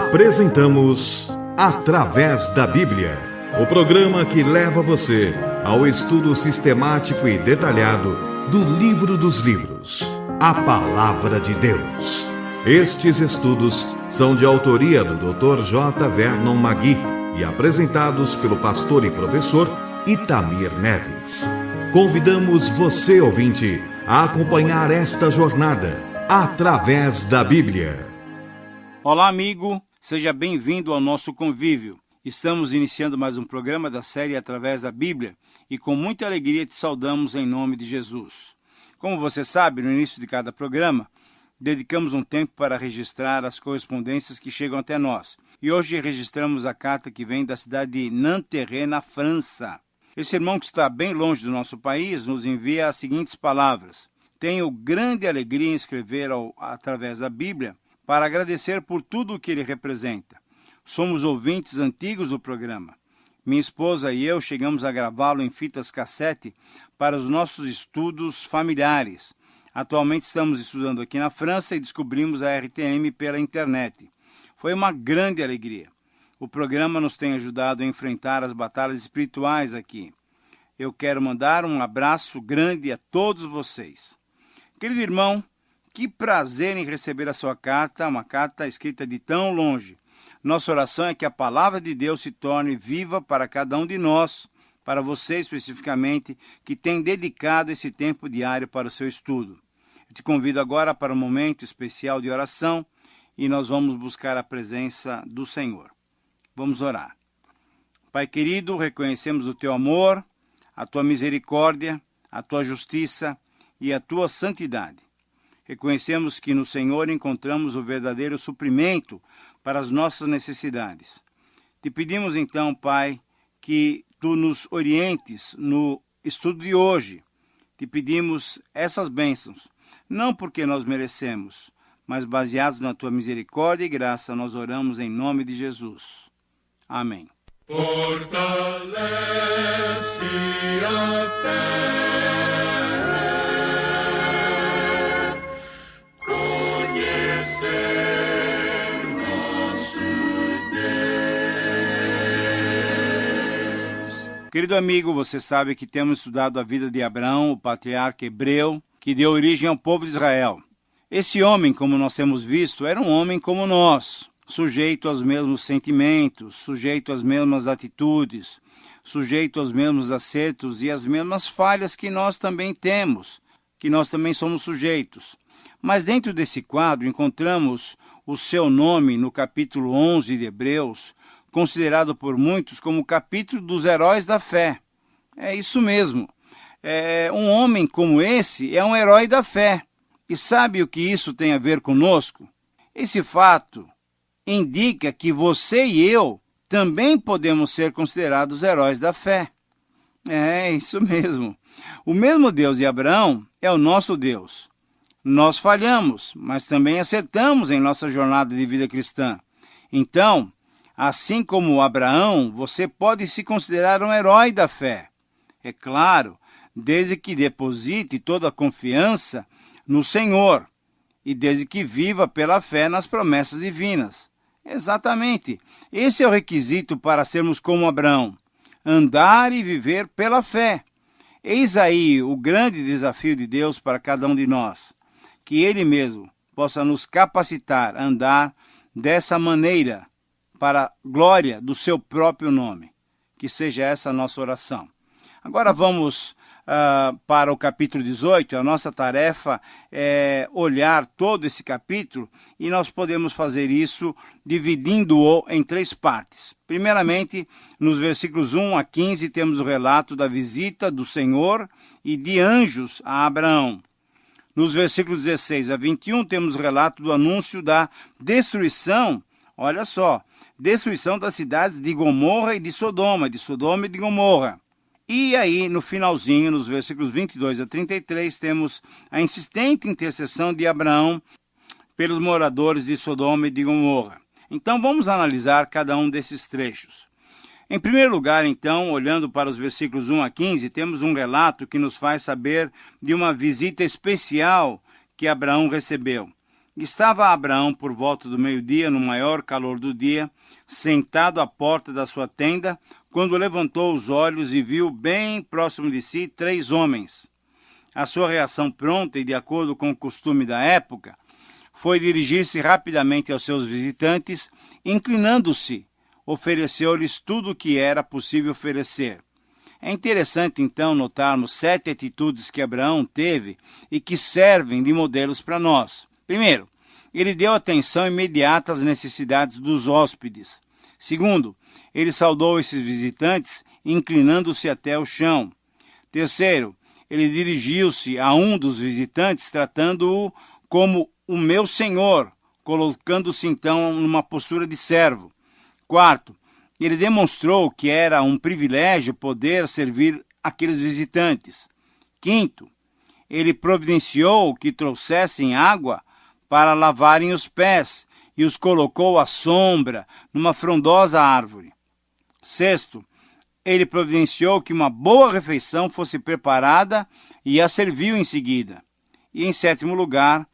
Apresentamos Através da Bíblia, o programa que leva você ao estudo sistemático e detalhado do livro dos livros, a Palavra de Deus. Estes estudos são de autoria do Dr. J. Vernon Magui e apresentados pelo pastor e professor Itamir Neves. Convidamos você, ouvinte, a acompanhar esta jornada através da Bíblia. Olá, amigo, seja bem-vindo ao nosso convívio. Estamos iniciando mais um programa da série Através da Bíblia e com muita alegria te saudamos em nome de Jesus. Como você sabe, no início de cada programa, dedicamos um tempo para registrar as correspondências que chegam até nós. E hoje registramos a carta que vem da cidade de Nanterre, na França. Esse irmão que está bem longe do nosso país nos envia as seguintes palavras: tenho grande alegria em escrever através da Bíblia para agradecer por tudo o que ele representa. Somos ouvintes antigos do programa. Minha esposa e eu chegamos a gravá-lo em fitas cassete para os nossos estudos familiares. Atualmente estamos estudando aqui na França e descobrimos a RTM pela internet. Foi uma grande alegria. O programa nos tem ajudado a enfrentar as batalhas espirituais aqui. Eu quero mandar um abraço grande a todos vocês. Querido irmão, que prazer em receber a sua carta, uma carta escrita de tão longe. Nossa oração é que a palavra de Deus se torne viva para cada um de nós, para você especificamente, que tem dedicado esse tempo diário para o seu estudo. Eu te convido agora para um momento especial de oração e nós vamos buscar a presença do Senhor. Vamos orar. Pai querido, reconhecemos o teu amor, a tua misericórdia, a tua justiça e a tua santidade. Reconhecemos que no Senhor encontramos o verdadeiro suprimento para as nossas necessidades. Te pedimos então, Pai, que tu nos orientes no estudo de hoje. Te pedimos essas bênçãos, não porque nós merecemos, mas baseados na tua misericórdia e graça, nós oramos em nome de Jesus. Amém. Fortalece a fé. Querido amigo, você sabe que temos estudado a vida de Abraão, o patriarca hebreu, que deu origem ao povo de Israel. Esse homem, como nós temos visto, era um homem como nós, sujeito aos mesmos sentimentos, sujeito às mesmas atitudes, sujeito aos mesmos acertos e às mesmas falhas que nós também temos, que nós também somos sujeitos. Mas dentro desse quadro encontramos o seu nome no capítulo 11 de Hebreus, considerado por muitos como o capítulo dos heróis da fé. É isso mesmo. Um homem como esse é um herói da fé. E sabe o que isso tem a ver conosco? Esse fato indica que você e eu também podemos ser considerados heróis da fé. É isso mesmo. O mesmo Deus de Abraão é o nosso Deus. Nós falhamos, mas também acertamos em nossa jornada de vida cristã. Então, assim como Abraão, você pode se considerar um herói da fé. É claro, desde que deposite toda a confiança no Senhor e desde que viva pela fé nas promessas divinas. Exatamente. Esse é o requisito para sermos como Abraão. Andar e viver pela fé. Eis aí o grande desafio de Deus para cada um de nós. Que Ele mesmo possa nos capacitar a andar dessa maneira para a glória do seu próprio nome. Que seja essa a nossa oração. Agora vamos para o capítulo 18. A nossa tarefa é olhar todo esse capítulo e nós podemos fazer isso dividindo-o em 3 partes. Primeiramente, nos versículos 1 a 15, temos o relato da visita do Senhor e de anjos a Abraão. Nos versículos 16 a 21, temos o relato do anúncio da destruição, olha só, destruição das cidades de Gomorra e de Sodoma e de Gomorra. E aí, no finalzinho, nos versículos 22 a 33, temos a insistente intercessão de Abraão pelos moradores de Sodoma e de Gomorra. Então, vamos analisar cada um desses trechos. Em primeiro lugar, então, olhando para os versículos 1 a 15, temos um relato que nos faz saber de uma visita especial que Abraão recebeu. Estava Abraão por volta do meio-dia, no maior calor do dia, sentado à porta da sua tenda, quando levantou os olhos e viu bem próximo de si 3 homens. A sua reação pronta e de acordo com o costume da época, foi dirigir-se rapidamente aos seus visitantes, inclinando-se, ofereceu-lhes tudo o que era possível oferecer. É interessante, então, notarmos 7 atitudes que Abraão teve e que servem de modelos para nós. Primeiro, ele deu atenção imediata às necessidades dos hóspedes. Segundo, ele saudou esses visitantes, inclinando-se até o chão. Terceiro, ele dirigiu-se a um dos visitantes, tratando-o como o meu senhor, colocando-se então numa postura de servo. Quarto, ele demonstrou que era um privilégio poder servir aqueles visitantes. Quinto, ele providenciou que trouxessem água para lavarem os pés e os colocou à sombra numa frondosa árvore. Sexto, ele providenciou que uma boa refeição fosse preparada e a serviu em seguida. E em sétimo lugar,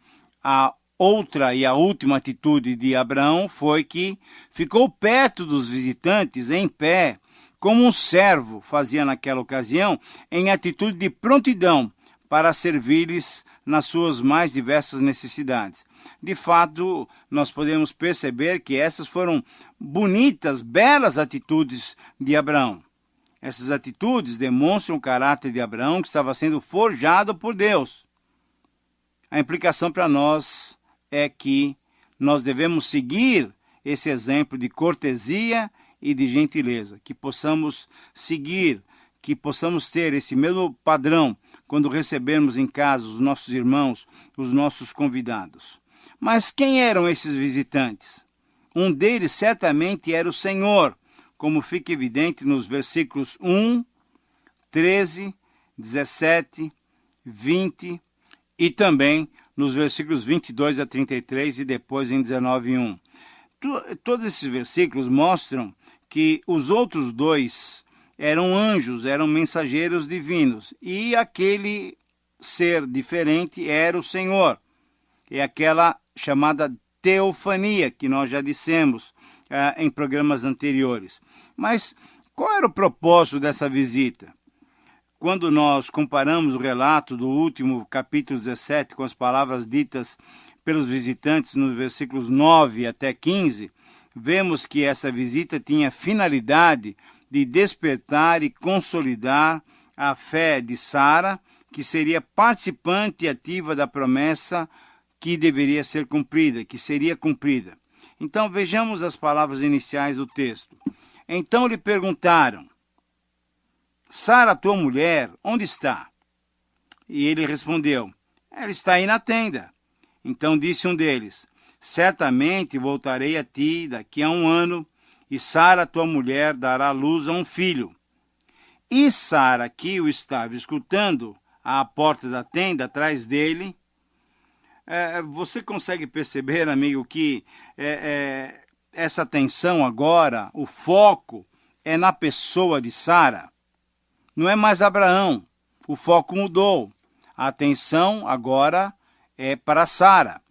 a outra e a última atitude de Abraão foi que ficou perto dos visitantes em pé, como um servo fazia naquela ocasião, em atitude de prontidão para servir-lhes nas suas mais diversas necessidades. De fato, nós podemos perceber que essas foram bonitas, belas atitudes de Abraão. Essas atitudes demonstram o caráter de Abraão que estava sendo forjado por Deus. A implicação para nós é que nós devemos seguir esse exemplo de cortesia e de gentileza, que possamos seguir, que possamos ter esse mesmo padrão quando recebermos em casa os nossos irmãos, os nossos convidados. Mas quem eram esses visitantes? Um deles certamente era o Senhor, como fica evidente nos versículos 1, 13, 17, 20 e também nos versículos 22 a 33 e depois em 19:1. Todos esses versículos mostram que os outros 2 eram anjos, eram mensageiros divinos, e aquele ser diferente era o Senhor. É aquela chamada teofania que nós já dissemos em programas anteriores. Mas qual era o propósito dessa visita? Quando nós comparamos o relato do último capítulo 17 com as palavras ditas pelos visitantes nos versículos 9 até 15, vemos que essa visita tinha a finalidade de despertar e consolidar a fé de Sara, que seria participante ativa da promessa que deveria ser cumprida, que seria cumprida. Então vejamos as palavras iniciais do texto. Então lhe perguntaram: Sara, tua mulher, onde está? E ele respondeu: ela está aí na tenda. Então disse um deles: certamente voltarei a ti daqui a 1 ano, e Sara, tua mulher, dará luz a um filho. E Sara, que o estava escutando à porta da tenda, atrás dele, você consegue perceber, amigo, que essa atenção agora, o foco é na pessoa de Sara. Não é mais Abraão, o foco mudou. A atenção agora é para Sara.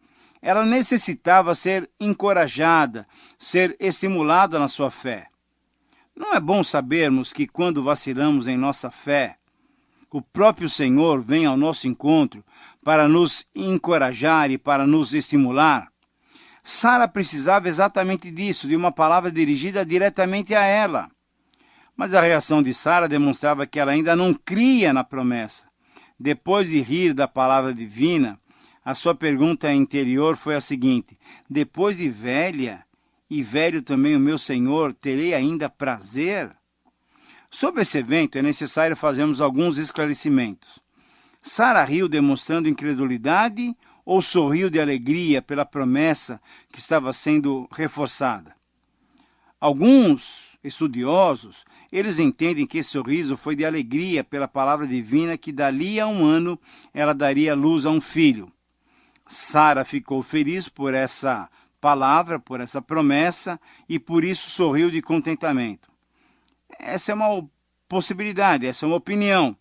Ela necessitava ser encorajada, ser estimulada na sua fé. Não é bom sabermos que quando vacilamos em nossa fé, o próprio Senhor vem ao nosso encontro para nos encorajar e para nos estimular? Sara precisava exatamente disso, de uma palavra dirigida diretamente a ela. Mas a reação de Sara demonstrava que ela ainda não cria na promessa. Depois de rir da palavra divina, a sua pergunta interior foi a seguinte: depois de velha, e velho também o meu Senhor, terei ainda prazer? Sobre esse evento é necessário fazermos alguns esclarecimentos. Sara riu demonstrando incredulidade ou sorriu de alegria pela promessa que estava sendo reforçada? Alguns estudiosos, eles entendem que esse sorriso foi de alegria pela palavra divina que dali a 1 ano ela daria luz a um filho. Sara ficou feliz por essa palavra, por essa promessa, e por isso sorriu de contentamento. Essa é uma possibilidade, essa é uma opinião.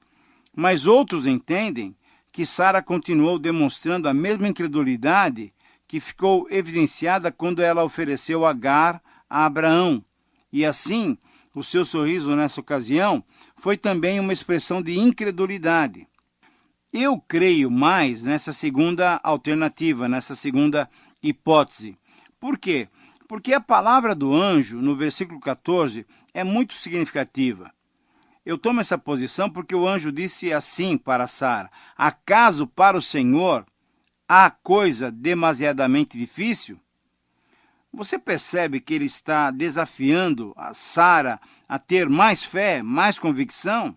Mas outros entendem que Sara continuou demonstrando a mesma incredulidade que ficou evidenciada quando ela ofereceu Agar a Abraão. E assim, o seu sorriso nessa ocasião foi também uma expressão de incredulidade. Eu creio mais nessa segunda alternativa, nessa segunda hipótese. Por quê? Porque a palavra do anjo, no versículo 14, é muito significativa. Eu tomo essa posição porque o anjo disse assim para Sara: acaso para o Senhor há coisa demasiadamente difícil? Você percebe que ele está desafiando a Sara a ter mais fé, mais convicção?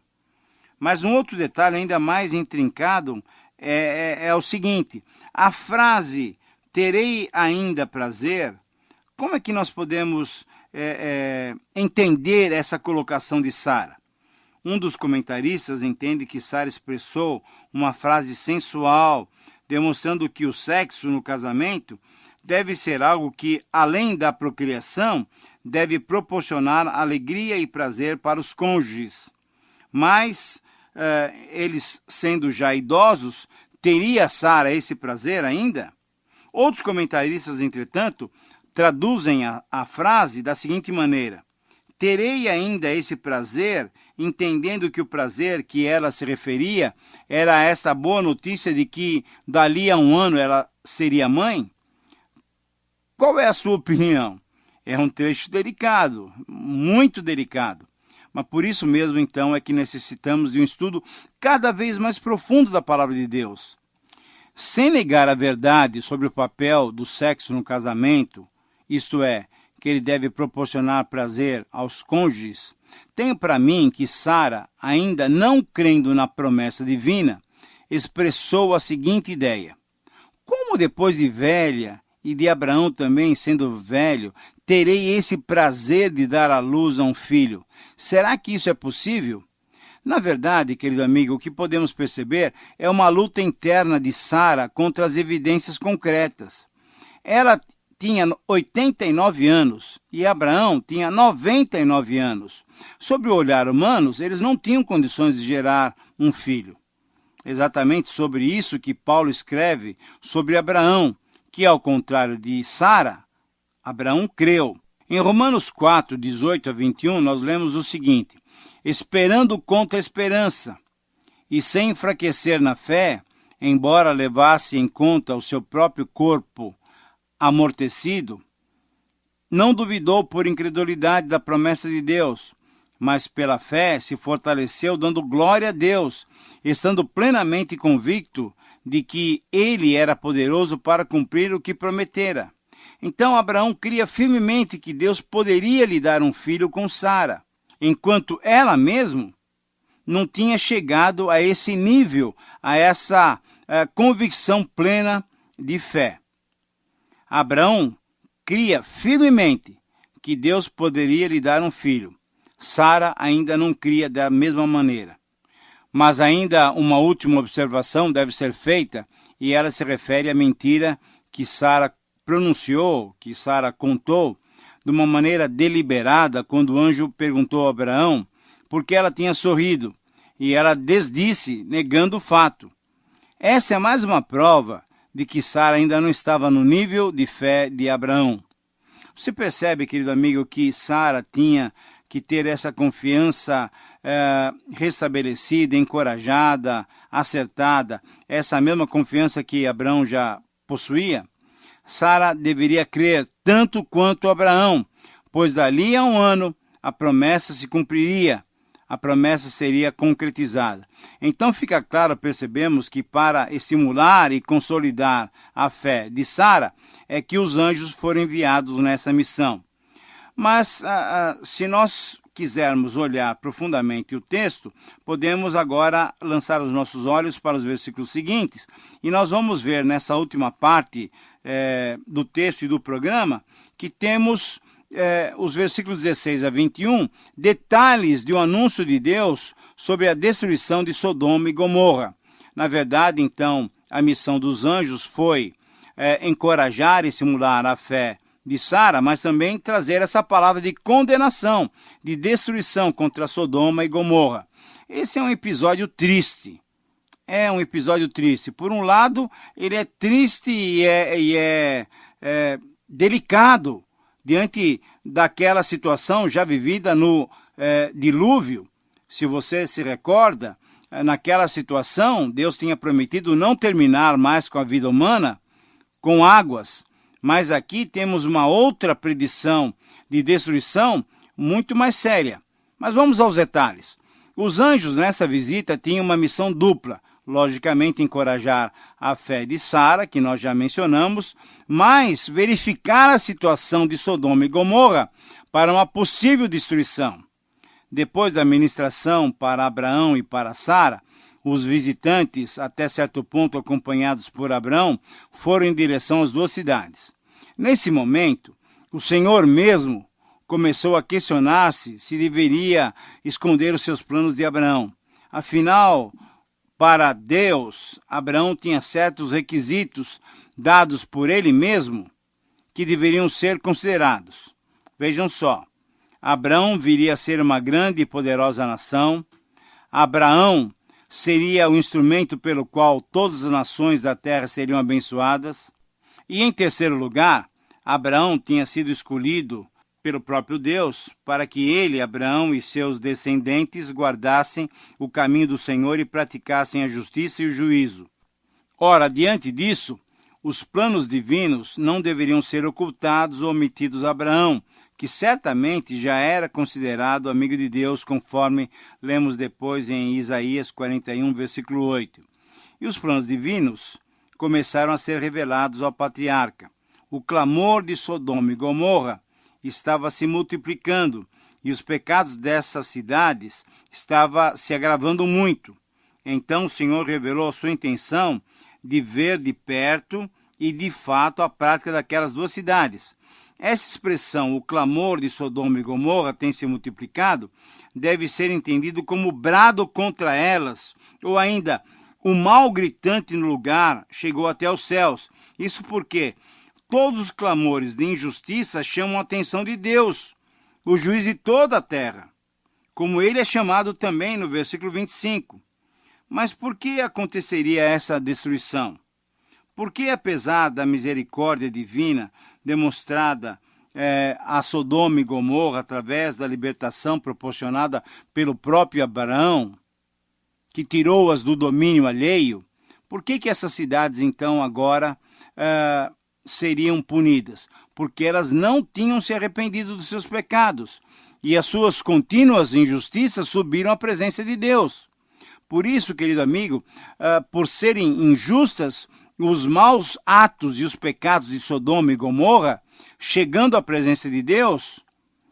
Mas um outro detalhe ainda mais intrincado é o seguinte: a frase terei ainda prazer, como é que nós podemos entender essa colocação de Sara? Um dos comentaristas entende que Sara expressou uma frase sensual, demonstrando que o sexo no casamento deve ser algo que, além da procriação, deve proporcionar alegria e prazer para os cônjuges. Mas, eles sendo já idosos, teria Sara esse prazer ainda? Outros comentaristas, entretanto, traduzem a frase da seguinte maneira: terei ainda esse prazer, entendendo que o prazer que ela se referia era esta boa notícia de que dali a um ano ela seria mãe? Qual é a sua opinião? É um trecho delicado, muito delicado. Mas por isso mesmo, então, é que necessitamos de um estudo cada vez mais profundo da palavra de Deus. Sem negar a verdade sobre o papel do sexo no casamento, isto é, que ele deve proporcionar prazer aos cônjuges, tenho para mim que Sara, ainda não crendo na promessa divina, expressou a seguinte ideia: como depois de velha, e de Abraão também sendo velho, terei esse prazer de dar à luz a um filho? Será que isso é possível? Na verdade, querido amigo, o que podemos perceber é uma luta interna de Sara contra as evidências concretas. Ela tinha 89 anos e Abraão tinha 99 anos. Sob o olhar humano, eles não tinham condições de gerar um filho. Exatamente sobre isso que Paulo escreve sobre Abraão, que, ao contrário de Sara, Abraão creu. Em Romanos 4, 18 a 21, nós lemos o seguinte: esperando contra a esperança, e sem enfraquecer na fé, embora levasse em conta o seu próprio corpo amortecido, não duvidou por incredulidade da promessa de Deus, mas pela fé se fortaleceu, dando glória a Deus, estando plenamente convicto de que ele era poderoso para cumprir o que prometera. Então Abraão cria firmemente que Deus poderia lhe dar um filho com Sara, enquanto ela mesma não tinha chegado a esse nível, a essa convicção plena de fé. Abraão cria firmemente que Deus poderia lhe dar um filho. Sara ainda não cria da mesma maneira. Mas ainda uma última observação deve ser feita, e ela se refere à mentira que Sara pronunciou, que Sara contou, de uma maneira deliberada, quando o anjo perguntou a Abraão por que ela tinha sorrido, e ela desdisse, negando o fato. Essa é mais uma prova de que Sara ainda não estava no nível de fé de Abraão. Você percebe, querido amigo, que Sara tinha que ter essa confiança restabelecida, encorajada, acertada, essa mesma confiança que Abraão já possuía? Sara deveria crer tanto quanto Abraão, pois dali a um ano a promessa se cumpriria, a promessa seria concretizada. Então fica claro, percebemos que para estimular e consolidar a fé de Sara é que os anjos foram enviados nessa missão. Mas se nós quisermos olhar profundamente o texto, podemos agora lançar os nossos olhos para os versículos seguintes, e nós vamos ver nessa última parte do texto e do programa que temos os versículos 16 a 21, detalhes de um anúncio de Deus sobre a destruição de Sodoma e Gomorra. Na verdade, então, a missão dos anjos foi encorajar e estimular a fé de Sara, mas também trazer essa palavra de condenação, de destruição contra Sodoma e Gomorra. Esse é um episódio triste. É um episódio triste. Por um lado, ele é triste e é delicado diante daquela situação já vivida no dilúvio. Se você se recorda, naquela situação, Deus tinha prometido não terminar mais com a vida humana com águas. Mas aqui temos uma outra predição de destruição muito mais séria. Mas vamos aos detalhes. Os anjos nessa visita tinham uma missão dupla. Logicamente, encorajar a fé de Sara, que nós já mencionamos, mas verificar a situação de Sodoma e Gomorra para uma possível destruição. Depois da ministração para Abraão e para Sara, os visitantes, até certo ponto acompanhados por Abraão, foram em direção às duas cidades. Nesse momento, o Senhor mesmo começou a questionar-se se deveria esconder os seus planos de Abraão. Afinal, para Deus, Abraão tinha certos requisitos dados por ele mesmo que deveriam ser considerados. Vejam só, Abraão viria a ser uma grande e poderosa nação. Abraão seria o instrumento pelo qual todas as nações da terra seriam abençoadas. E em terceiro lugar, Abraão tinha sido escolhido pelo próprio Deus para que ele, Abraão e seus descendentes guardassem o caminho do Senhor e praticassem a justiça e o juízo. Ora, diante disso, os planos divinos não deveriam ser ocultados ou omitidos a Abraão, que certamente já era considerado amigo de Deus, conforme lemos depois em Isaías 41, versículo 8. E os planos divinos começaram a ser revelados ao patriarca. O clamor de Sodoma e Gomorra estava se multiplicando e os pecados dessas cidades estavam se agravando muito. Então o Senhor revelou a sua intenção de ver de perto e de fato a prática daquelas duas cidades. Essa expressão, o clamor de Sodoma e Gomorra tem se multiplicado, deve ser entendido como brado contra elas, ou ainda, o mal gritante no lugar chegou até os céus. Isso porque todos os clamores de injustiça chamam a atenção de Deus, o juiz de toda a terra, como ele é chamado também no versículo 25. Mas por que aconteceria essa destruição? Porque, apesar da misericórdia divina demonstrada a Sodoma e Gomorra através da libertação proporcionada pelo próprio Abraão, que tirou-as do domínio alheio, por que essas cidades, então, agora seriam punidas? Porque elas não tinham se arrependido dos seus pecados e as suas contínuas injustiças subiram à presença de Deus. Por isso, querido amigo, por serem injustas, os maus atos e os pecados de Sodoma e Gomorra, chegando à presença de Deus,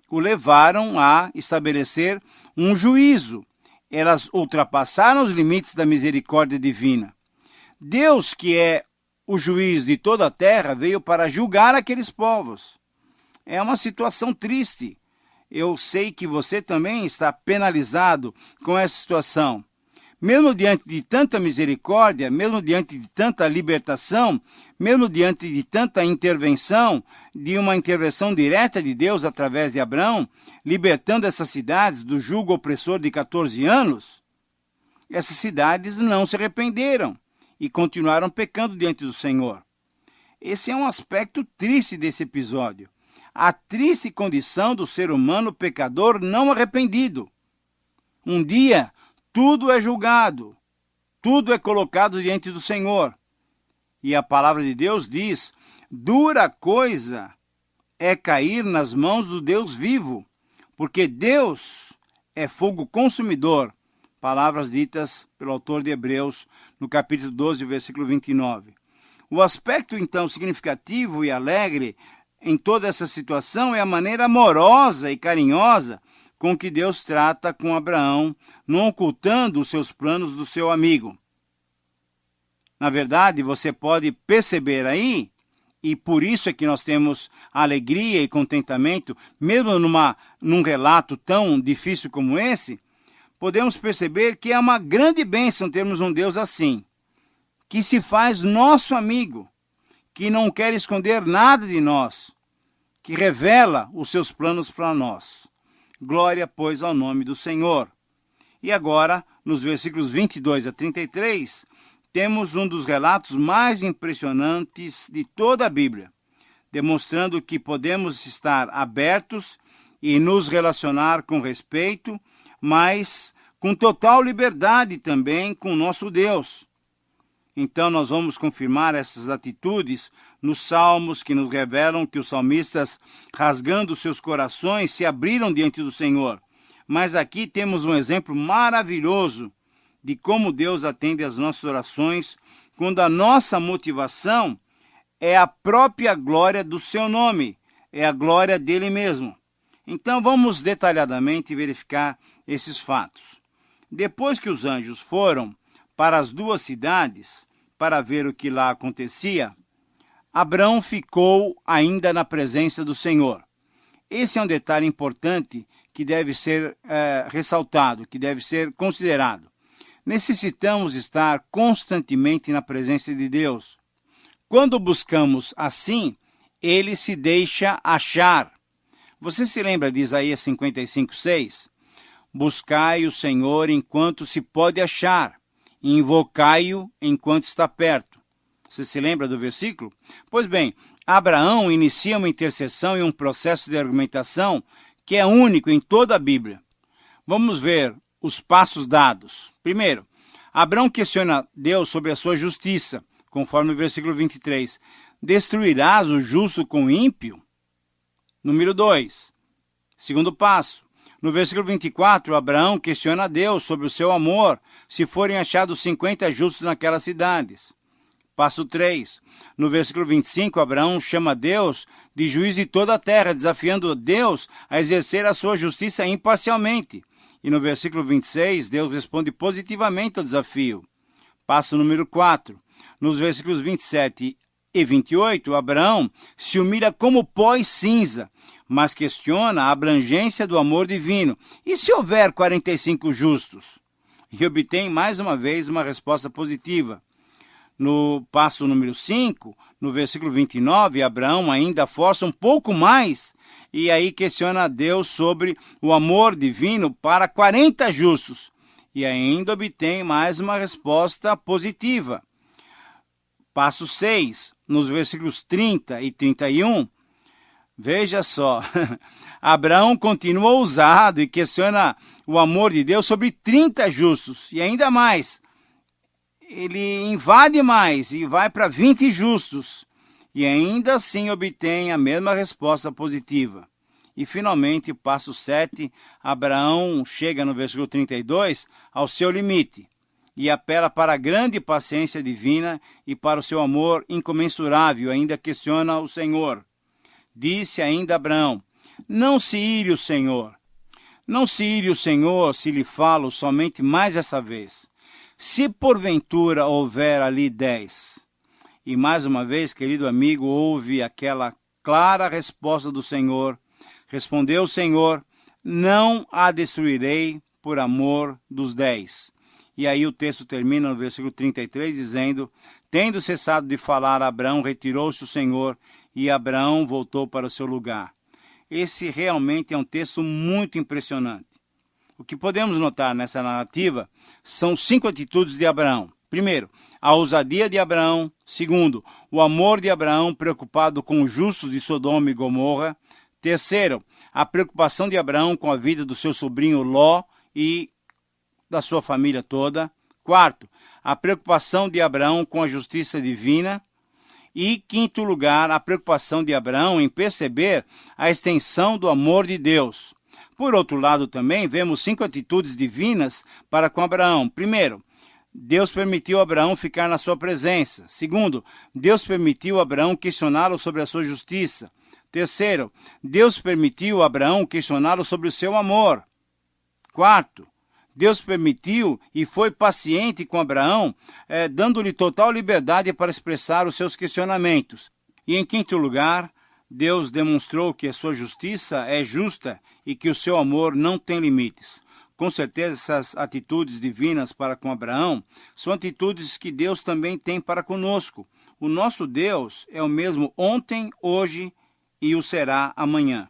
o levaram a estabelecer um juízo. Elas ultrapassaram os limites da misericórdia divina. Deus, que é o juiz de toda a terra, veio para julgar aqueles povos. É uma situação triste. Eu sei que você também está penalizado com essa situação. Mesmo diante de tanta misericórdia, mesmo diante de tanta libertação, mesmo diante de tanta intervenção, de uma intervenção direta de Deus através de Abraão, libertando essas cidades do jugo opressor de 14 anos, essas cidades não se arrependeram e continuaram pecando diante do Senhor. Esse é um aspecto triste desse episódio. A triste condição do ser humano pecador não arrependido. Um dia, tudo é julgado, tudo é colocado diante do Senhor. E a palavra de Deus diz, dura coisa é cair nas mãos do Deus vivo, porque Deus é fogo consumidor. Palavras ditas pelo autor de Hebreus, no capítulo 12, versículo 29. O aspecto, então, significativo e alegre em toda essa situação é a maneira amorosa e carinhosa com que Deus trata com Abraão, não ocultando os seus planos do seu amigo. Na verdade, você pode perceber aí, e por isso é que nós temos alegria e contentamento, mesmo num relato tão difícil como esse, podemos perceber que é uma grande bênção termos um Deus assim, que se faz nosso amigo, que não quer esconder nada de nós, que revela os seus planos para nós. Glória, pois, ao nome do Senhor. E agora, nos versículos 22 a 33, temos um dos relatos mais impressionantes de toda a Bíblia, demonstrando que podemos estar abertos e nos relacionar com respeito, mas com total liberdade também com o nosso Deus. Então nós vamos confirmar essas atitudes nos salmos que nos revelam que os salmistas, rasgando seus corações, se abriram diante do Senhor. Mas aqui temos um exemplo maravilhoso de como Deus atende às nossas orações, quando a nossa motivação é a própria glória do seu nome, é a glória dele mesmo. Então vamos detalhadamente verificar esses fatos. Depois que os anjos foram para as duas cidades para ver o que lá acontecia, Abrão ficou ainda na presença do Senhor. Esse é um detalhe importante que deve ser ressaltado, que deve ser considerado. Necessitamos estar constantemente na presença de Deus. Quando buscamos assim, ele se deixa achar. Você se lembra de Isaías 55:6? Buscai o Senhor enquanto se pode achar, e invocai-o enquanto está perto. Você se lembra do versículo? Pois bem, Abraão inicia uma intercessão e um processo de argumentação que é único em toda a Bíblia. Vamos ver os passos dados. Primeiro, Abraão questiona Deus sobre a sua justiça, conforme o versículo 23. Destruirás o justo com o ímpio? Número 2. Segundo passo. No versículo 24, Abraão questiona Deus sobre o seu amor, se forem achados 50 justos naquelas cidades. Passo 3. No versículo 25, Abraão chama Deus de juiz de toda a terra, desafiando Deus a exercer a sua justiça imparcialmente. E no versículo 26, Deus responde positivamente ao desafio. Passo número 4. Nos versículos 27 e 28, Abraão se humilha como pó e cinza, mas questiona a abrangência do amor divino. E se houver 45 justos? E obtém mais uma vez uma resposta positiva. No passo número 5, no versículo 29, Abraão ainda força um pouco mais e aí questiona a Deus sobre o amor divino para 40 justos. E ainda obtém mais uma resposta positiva. Passo 6, nos versículos 30 e 31, veja só, Abraão continua ousado e questiona o amor de Deus sobre 30 justos. E ainda mais, ele invade mais e vai para 20 justos. E ainda assim obtém a mesma resposta positiva. E finalmente, passo 7, Abraão chega no versículo 32 ao seu limite. E apela para a grande paciência divina e para o seu amor incomensurável, ainda questiona o Senhor. Disse ainda Abraão, não se ire o Senhor. Não se ire o Senhor se lhe falo somente mais essa vez. Se porventura houver ali 10. E mais uma vez, querido amigo, houve aquela clara resposta do Senhor. Respondeu o Senhor, não a destruirei por amor dos 10. E aí o texto termina no versículo 33, dizendo, tendo cessado de falar, Abraão retirou-se o Senhor, e Abraão voltou para o seu lugar. Esse realmente é um texto muito impressionante. O que podemos notar nessa narrativa são 5 atitudes de Abraão. Primeiro, a ousadia de Abraão. Segundo, o amor de Abraão preocupado com os justos de Sodoma e Gomorra. Terceiro, a preocupação de Abraão com a vida do seu sobrinho Ló e da sua família toda. Quarto, a preocupação de Abraão com a justiça divina. E, quinto lugar, a preocupação de Abraão em perceber a extensão do amor de Deus. Por outro lado, também vemos 5 atitudes divinas para com Abraão. Primeiro, Deus permitiu a Abraão ficar na sua presença. Segundo, Deus permitiu a Abraão questioná-lo sobre a sua justiça. Terceiro, Deus permitiu a Abraão questioná-lo sobre o seu amor. Quarto, Deus permitiu e foi paciente com Abraão, dando-lhe total liberdade para expressar os seus questionamentos. E em quinto lugar, Deus demonstrou que a sua justiça é justa e que o seu amor não tem limites. Com certeza, essas atitudes divinas para com Abraão são atitudes que Deus também tem para conosco. O nosso Deus é o mesmo ontem, hoje e o será amanhã.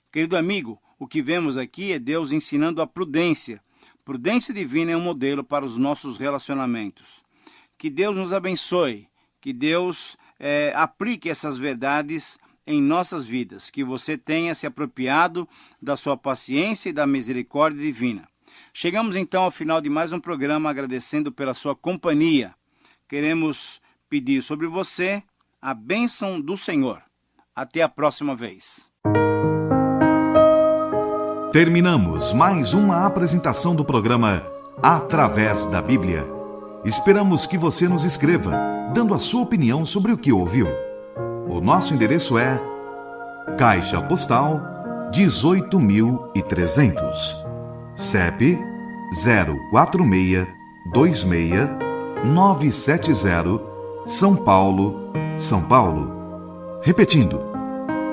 Querido amigo, o que vemos aqui é Deus ensinando a prudência, prudência divina é um modelo para os nossos relacionamentos. Que Deus nos abençoe, que Deus aplique essas verdades em nossas vidas, que você tenha se apropriado da sua paciência e da misericórdia divina. Chegamos então ao final de mais um programa, agradecendo pela sua companhia. Queremos pedir sobre você a bênção do Senhor. Até a próxima vez. Terminamos mais uma apresentação do programa Através da Bíblia. Esperamos que você nos escreva, dando a sua opinião sobre o que ouviu. O nosso endereço é Caixa Postal 18.300, CEP 04626-970, São Paulo, São Paulo. Repetindo,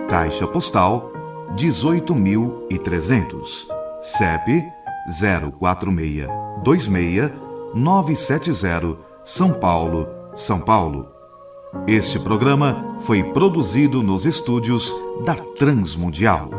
Caixa Postal 18.300, CEP 04626-970, São Paulo, São Paulo. Este programa foi produzido nos estúdios da Transmundial.